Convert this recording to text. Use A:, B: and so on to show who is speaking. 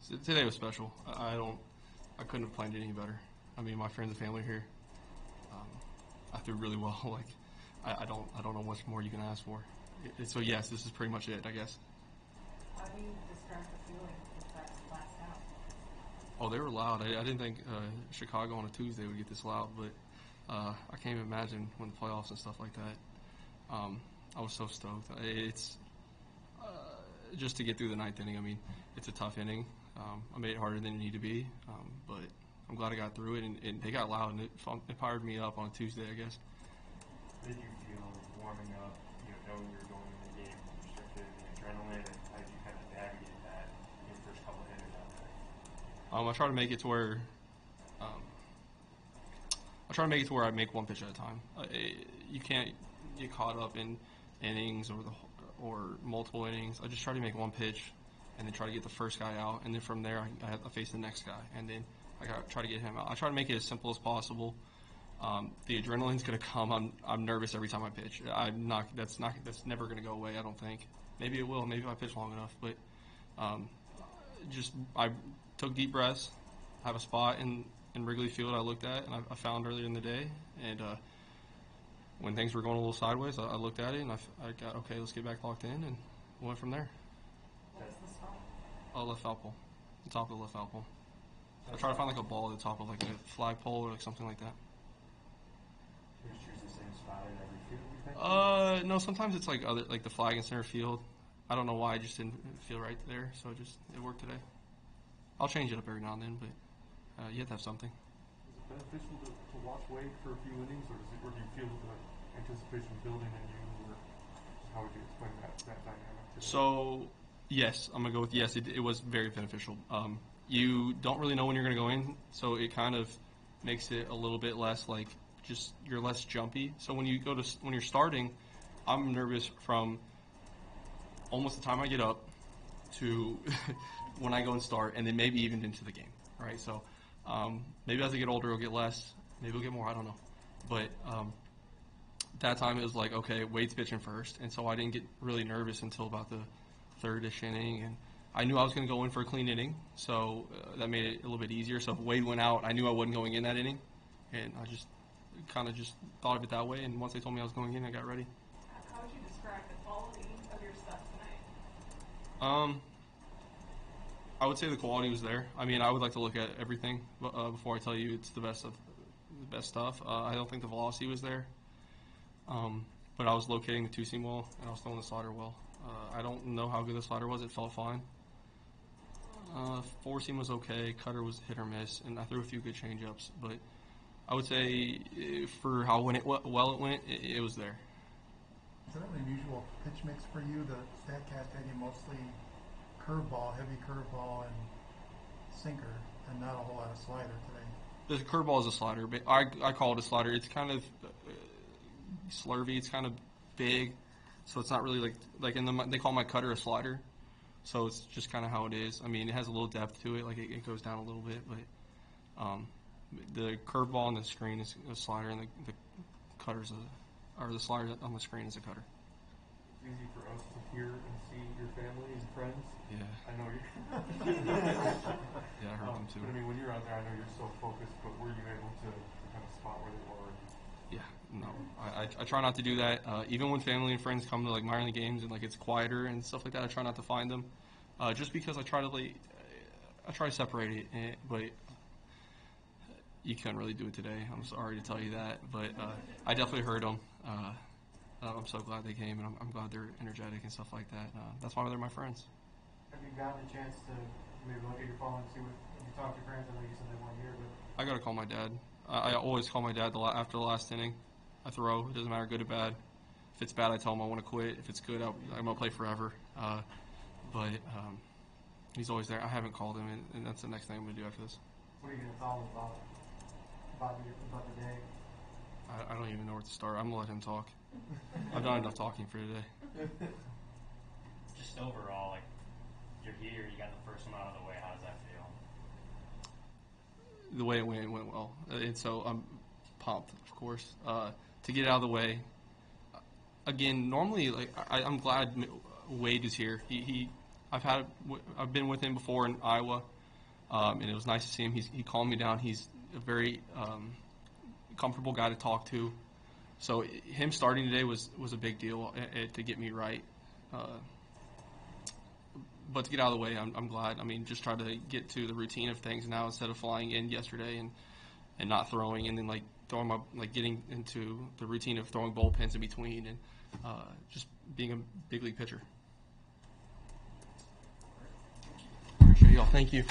A: So today was special. I couldn't have planned it any better. I mean, my friends and family are here. I threw really well. Like, I don't know much more you can ask for. So yes, this is pretty much it, I guess.
B: How do you describe the feeling with that last out?
A: Oh, they were loud. I didn't think Chicago on a Tuesday would get this loud, but I can't even imagine when the playoffs and stuff like that. I was so stoked. It's just to get through the ninth inning. I mean, it's a tough inning. I made it harder than it needed to be, but I'm glad I got through it, and they got loud, and it fired me up on a Tuesday, I guess.
C: How did you feel warming up, knowing you were going in the game, restricted, the adrenaline, and how did you kind of navigate that in your first couple of innings out there?
A: I try to make it to where I make one pitch at a time. You can't get caught up in innings or multiple innings. I just try to make one pitch and then try to get the first guy out, and then from there I have to face the next guy, and then I got to try to get him out. I try to make it as simple as possible. The adrenaline's going to come. I'm nervous every time I pitch. That's never going to go away, I don't think. Maybe it will. Maybe if I pitch long enough. But I took deep breaths. I have a spot in Wrigley Field I looked at, and I found earlier in the day. And when things were going a little sideways, I looked at it, and I got, okay, let's get back locked in, and went from there.
B: What was the spot?
A: Left foul pole. The top of the left foul pole. I try to find like a ball at the top of like a flagpole or like something like that.
C: Do you just choose the same spot in every field, you think?
A: No, sometimes it's like the flag in center field. I don't know why, I just didn't feel right there, so it worked today. I'll change it up every now and then, but you have to have something.
D: Is it beneficial to watch Wade for a few innings, or do you feel the anticipation building in you, or how would you explain that dynamic today?
A: So, yes, I'm going to go with yes. It was very beneficial. You don't really know when you're going to go in, so it kind of makes it a little bit less like you're less jumpy. So when you're starting, I'm nervous from almost the time I get up to when I go and start, and then maybe even into the game, right? So maybe as I get older, it'll get less. Maybe it'll get more. I don't know. But that time it was like, okay, Wade's pitching first, and so I didn't get really nervous until about the third-ish inning, and I knew I was going to go in for a clean inning, so that made it a little bit easier. So if Wade went out, I knew I wasn't going in that inning, and I just kind of thought of it that way, and once they told me I was going in, I got ready.
B: How would you describe the quality of your stuff tonight?
A: I would say the quality was there. I mean, I would like to look at everything before I tell you it's the best stuff. I don't think the velocity was there, but I was locating the two-seam well, and I was throwing the slider well. I don't know how good the slider was. It felt fine. Four-seam was okay. Cutter was hit or miss, and I threw a few good change-ups. But I would say for how it went, it was there.
E: Is that an unusual pitch mix for you? The StatCast had you mostly curveball, heavy curveball, and sinker, and not a whole lot of slider today.
A: The curveball is a slider, but I call it a slider. It's kind of slurvy. It's kind of big, so it's not really they call my cutter a slider. So it's just kind of how it is. I mean, it has a little depth to it. Like it goes down a little bit, but the curveball on the screen is a slider, and the cutter's the slider on the screen is a cutter.
D: It's easy for us to hear and see your family and friends.
A: Yeah.
D: I know you.
A: Yeah, I heard them too.
D: But I mean, when you're out there, I know you're so focused. But were you able to kind of spot where they were?
A: Yeah, no, I try not to do that. Even when family and friends come to like minor league games and like it's quieter and stuff like that, I try not to find them, just because I try to separate it. But you couldn't really do it today. I'm sorry to tell you that, but I definitely heard them. I'm so glad they came, and I'm glad they're energetic and stuff like that. That's why they're my friends.
F: Have you gotten a chance to maybe look at your phone and see what you talk to your friends? I know you said they weren't here, but
A: I gotta call my dad. I always call my dad after the last inning. I throw. It doesn't matter, good or bad. If it's bad, I tell him I want to quit. If it's good, I'm going to play forever. But he's always there. I haven't called him, and that's the next thing I'm going to do after this.
F: what are you going to tell them about the day?
A: I don't even know where to start. I'm going to let him talk. I've done enough talking for today.
G: Just overall, like, you're here, you got the first one out of the way. How does that feel?
A: The way it went well. And so I'm pumped, of course, to get it out of the way. Again, normally, like I'm glad Wade is here. I've been with him before in Iowa. and it was nice to see him. He calmed me down. He's a very comfortable guy to talk to. So him starting today was a big deal to get me right. But to get out of the way, I'm glad. I mean, just try to get to the routine of things now instead of flying in yesterday and not throwing, and then getting into the routine of throwing bullpens in between, and just being a big league pitcher. Appreciate y'all. Thank you.